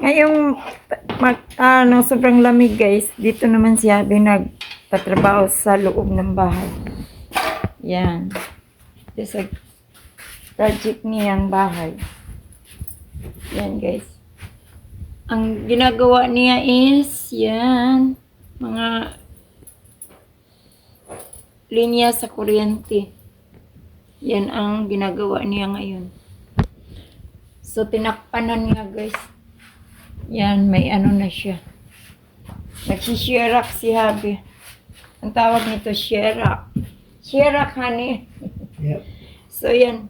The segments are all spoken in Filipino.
Ngayong sobrang lamig guys. Dito naman si Habi nagtatrabaho sa loob ng bahay. Yan. Ito sa project niyang bahay. Yan guys. Ang ginagawa niya is, yan, mga linya sa kuryente. Yan ang ginagawa niya ngayon. So, tinakpanan niya guys. Yan, may ano na siya. Nagsisherak si Habi. Ang tawag nito, sherak. Sherak, honey. Yep. So, yan.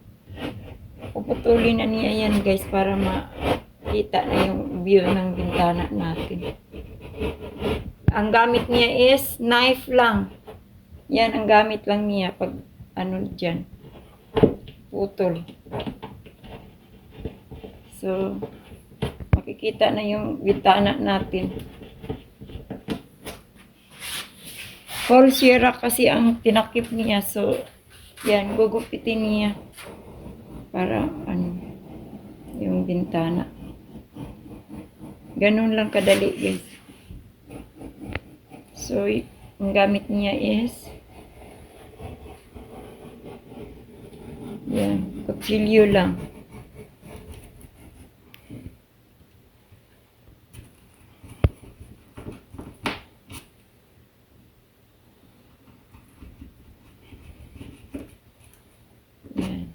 Puputulin na niya yan guys para makita na yung view ng bintana natin. Ang gamit niya is knife lang. Yan, ang gamit lang niya pag ano dyan. Putol. So, makikita na yung bintana natin. Full sherak kasi ang tinakip niya. So, yan, gugupitin niya. Para, ano, yung bintana. Ganun lang kadali, guys. So, ang gamit niya is, yan, kutsilyo lang. Yan.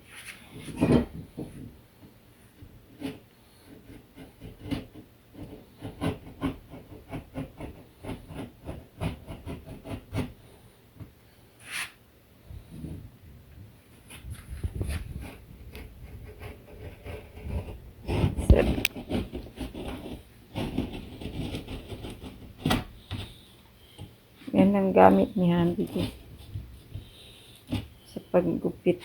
Yan ang gamit ni Hamdi sa paggupit.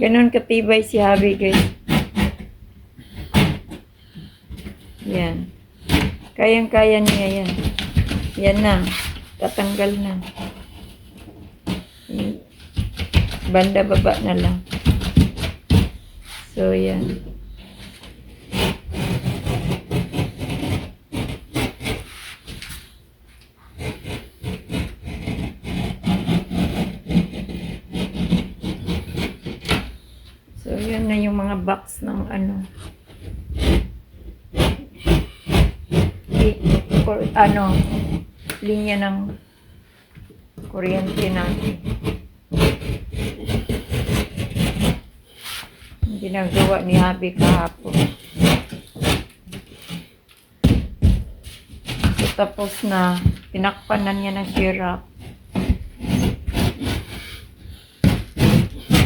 Ganon katibay si Habi guys. Yan. Kayang-kaya niya yan. Yan na. Tatanggal na. Banda baba na lang. So yan. So, yun na yung mga box ng ano. Linya ng kuryente natin. Ginagawa ni Habi kahapon. So, tapos na, tinakpan na niya ng syrup.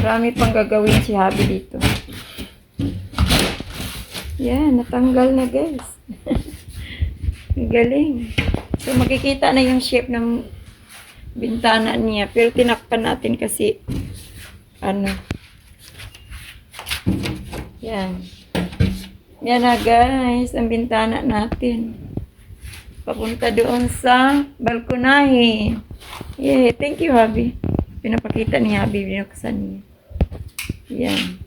Marami pang gagawin si Habi dito. Yan, natanggal na guys. Galing. So, makikita na yung shape ng bintana niya. Pero tinakpan natin kasi, ano. Yan. Yan na guys, ang bintana natin. Papunta doon sa balkonahe. Yeah, thank you Habi. Pinapakita ni Habi, binuksan niya. Yan.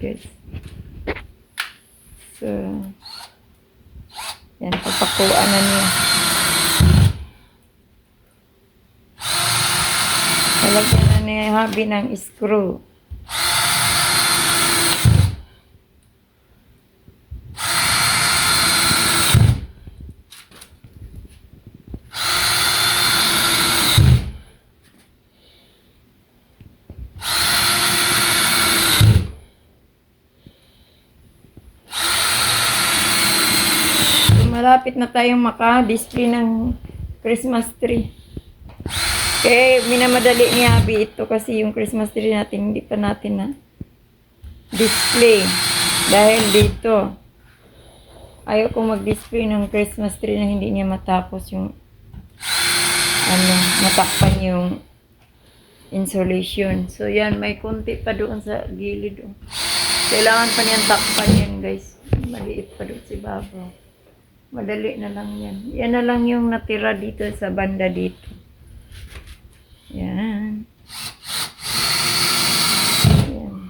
Good. So, yan, papakuan na niya. Talagyan na ni Habi ng screw. malapit na tayong maka-display ng Christmas tree. Kaya minamadali ni Abby ito kasi yung Christmas tree natin hindi pa natin na display. Dahil dito, ayaw kong mag-display ng Christmas tree na hindi niya matapos yung matakpan yung insulation. So yan, may konti pa doon sa gilid. Oh. Kailangan pa niyan takpan yan guys. Maliit pa doon si Babo. Madali na lang yan. Yan na lang yung natira dito sa banda dito. Yan. Yan.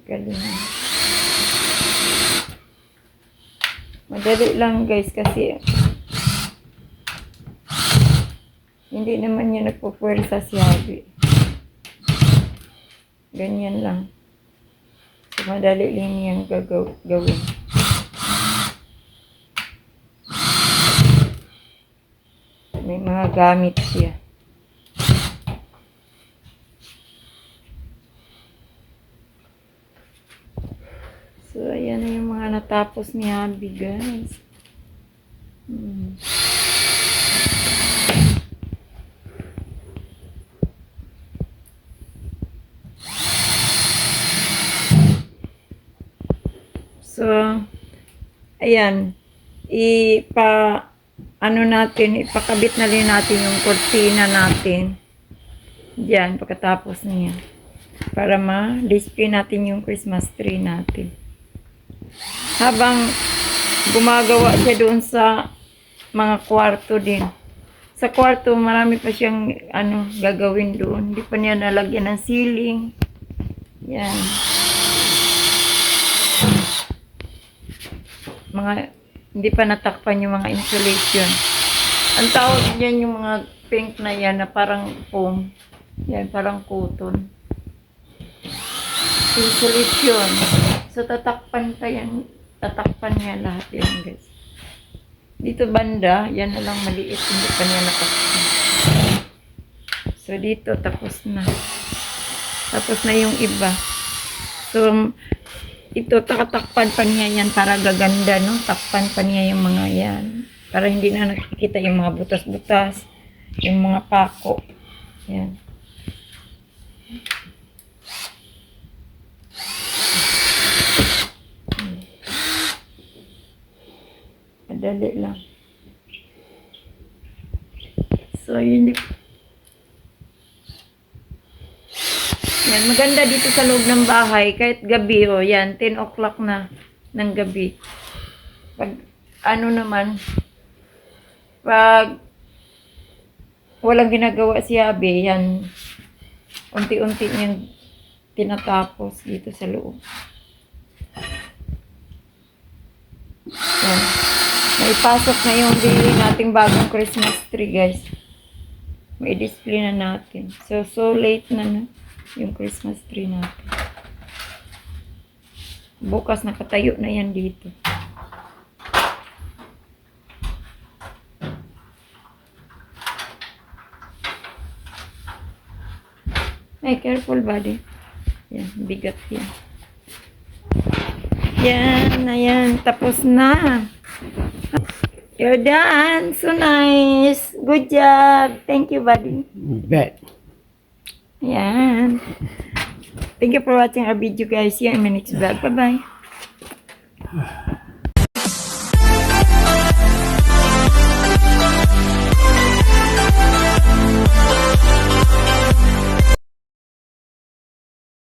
Galing. Madali lang guys kasi hindi naman niya nagpupwersa si Abby. Ganyan lang. So, madali lang niyang gawin. May mga gamit siya. So, ayan na yung mga natapos ni Abby, guys. So, ayan. Ipakabit na rin natin yung kortina natin. Diyan, pagkatapos niya. Para ma-display natin yung Christmas tree natin. Habang gumagawa siya doon sa mga kwarto din. Sa kwarto, marami pa siyang gagawin doon. Hindi pa niya nalagyan ng ceiling. Yan. Hindi pa natakpan yung mga insulation. Ang tawag yan yung mga pink na yan na parang foam. Yan, parang cotton. Insulation. So, tatakpan niya lahat yan, guys. Dito banda, yan na lang maliit. Hindi pa niya natakpan. So, dito, tapos na. Tapos na yung iba. So, ito, takatakpan pa niya yan para gaganda, no? Takpan pa niya yung mga yan. Para hindi na nakikita yung mga butas-butas. Yung mga pako. Yan. Madali lang. So, yun. Yan, maganda dito sa loob ng bahay. Kahit gabi, yan, 10 o'clock na ng gabi. Pag walang ginagawa si Abby, yan, unti-unti niyang tinatapos dito sa loob. Yan. Naipasok na yung bili nating bagong Christmas tree, guys. May display na natin. So late na yung Christmas tree natin. Bukas nakatayo na yan dito. Ay, careful buddy. Yan, bigat yan. Yan, ayan, tapos na. You're done. So nice. Good job. Thank you, buddy. Bet. Yan. Thank you for watching our video, guys. See you in my next vlog. Bye-bye.